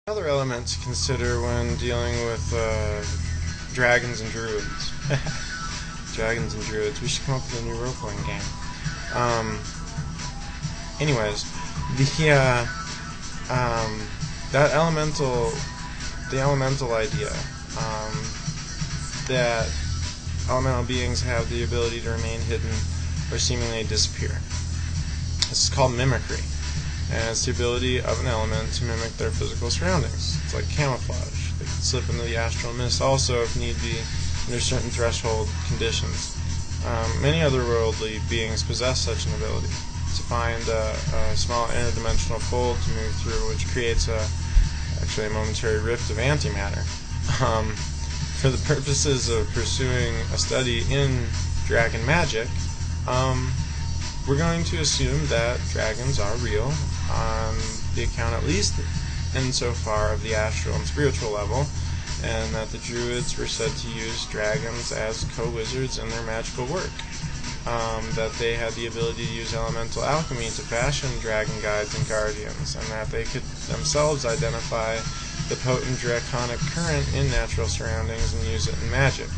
Another element to consider when dealing with dragons and druids. Dragons and druids. We should come up with a new role-playing game. Anyways, the elemental idea, that elemental beings have the ability to remain hidden or seemingly disappear. This is called mimicry. And it's the ability of an element to mimic their physical surroundings. It's like camouflage. They can slip into the astral mist also if need be under certain threshold conditions. Many otherworldly beings possess such an ability to find a small interdimensional fold to move through, which creates actually a momentary rift of antimatter. For the purposes of pursuing a study in dragon magic, we're going to assume that dragons are real, on the account at least insofar of the astral and spiritual level, and that the druids were said to use dragons as co-wizards in their magical work. That they had the ability to use elemental alchemy to fashion dragon guides and guardians, and that they could themselves identify the potent draconic current in natural surroundings and use it in magic.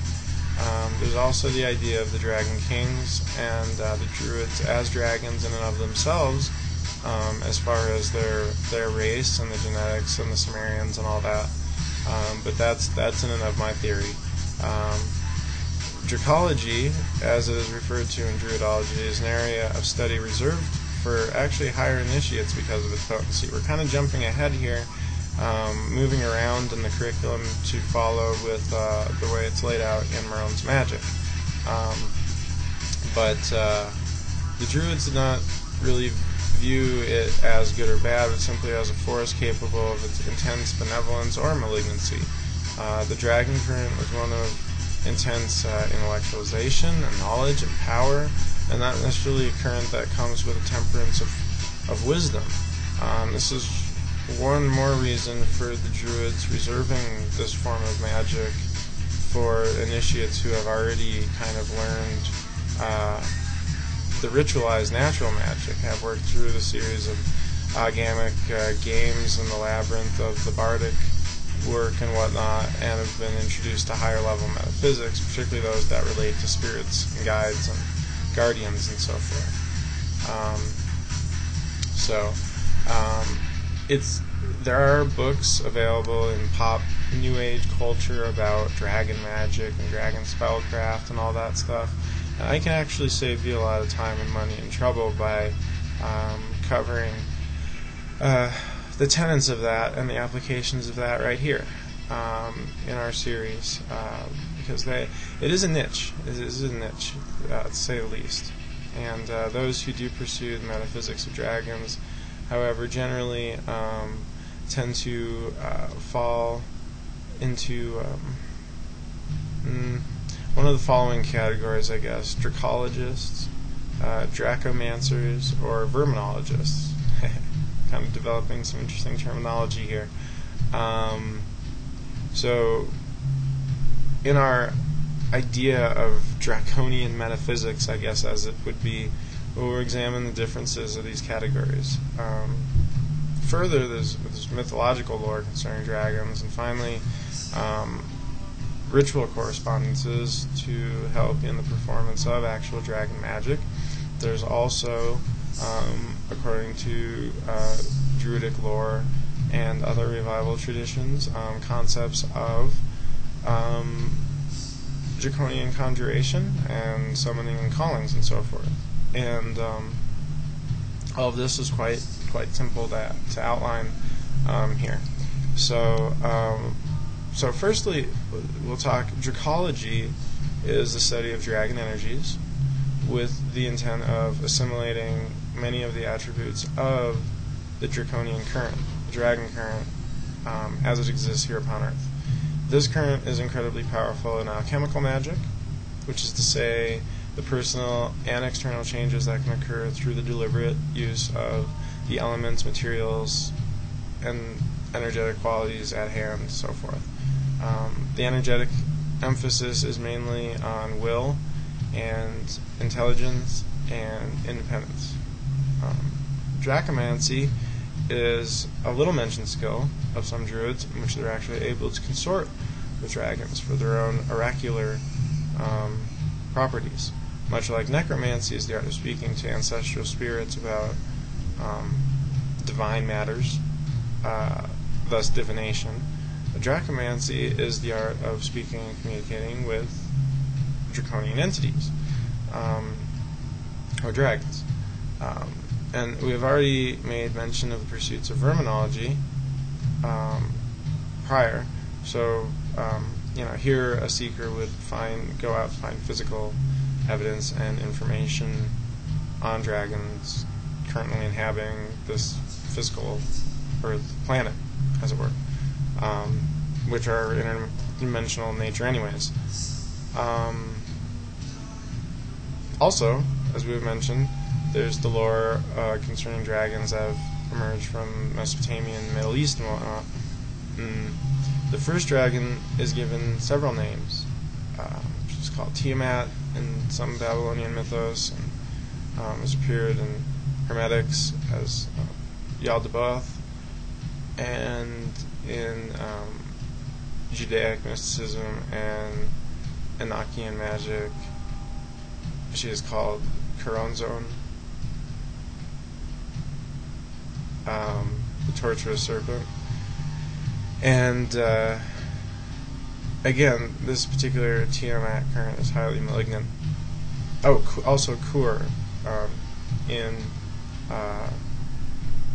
There's also the idea of the dragon kings and the druids as dragons in and of themselves, as far as their race and the genetics and the Sumerians and all that. But that's in and of my theory. Dracology, as it is referred to in Druidology, is an area of study reserved for actually higher initiates because of its potency. We're kind of jumping ahead here, moving around in the curriculum to follow with the way it's laid out in MERLYNS MAGICK. But the Druids did not really view it as good or bad, but simply as a force capable of its intense benevolence or malignancy. The dragon current was one of intense intellectualization and knowledge and power, and not necessarily a current that comes with a temperance of wisdom. This is one more reason for the druids reserving this form of magic for initiates who have already kind of learned the ritualized natural magic, have worked through the series of agamic games and the labyrinth of the bardic work and whatnot, and have been introduced to higher level metaphysics, particularly those that relate to spirits and guides and guardians and so forth. There are books available in pop New Age culture about dragon magic and dragon spellcraft and all that stuff. And I can actually save you a lot of time and money and trouble by covering the tenets of that and the applications of that right here in our series, because it is a niche. It is a niche, to say the least. And those who do pursue the metaphysics of dragons, however, generally tend to fall into one of the following categories, I guess: dracologists, dracomancers, or verminologists. Kind of developing some interesting terminology here. So, in our idea of draconian metaphysics, I guess as it would be, we'll examine the differences of these categories. Further, there's mythological lore concerning dragons, and finally, ritual correspondences to help in the performance of actual dragon magic. There's also, according to Druidic lore and other revival traditions, concepts of draconian conjuration and summoning and callings and so forth. And all of this is quite simple to outline here. So firstly, we'll talk. Dracology is the study of dragon energies with the intent of assimilating many of the attributes of the draconian current, the dragon current, as it exists here upon Earth. This current is incredibly powerful in alchemical magic, which is to say the personal and external changes that can occur through the deliberate use of the elements, materials, and energetic qualities at hand, and so forth. The energetic emphasis is mainly on will and intelligence and independence. Dracomancy is a little mentioned skill of some druids in which they're actually able to consort with dragons for their own oracular properties. Much like necromancy is the art of speaking to ancestral spirits about divine matters, thus divination, dracomancy is the art of speaking and communicating with draconian entities, or dragons. And we have already made mention of the pursuits of verminology prior. So, here a seeker would go out and find physical evidence and information on dragons currently inhabiting this physical Earth planet, as it were, which are interdimensional in nature anyways. Also, as we've mentioned, there's the lore concerning dragons that have emerged from Mesopotamia and the Middle East and whatnot. The first dragon is given several names, which is called Tiamat in some Babylonian mythos, and has appeared in Hermetics as Yaldabaoth, and in Judaic mysticism and Enochian magic, she is called Choronzon, the torturous serpent. And again, this particular Tiamat current is highly malignant. Also Kur in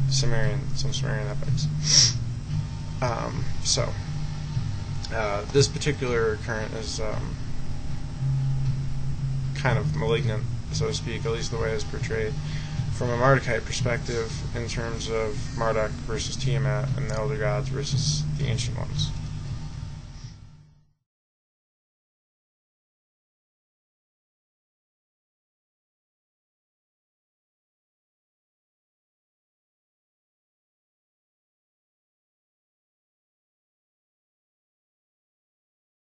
some Sumerian epics. This particular current is kind of malignant, so to speak, at least the way it's portrayed from a Mardukite perspective in terms of Marduk versus Tiamat and the Elder Gods versus the Ancient Ones.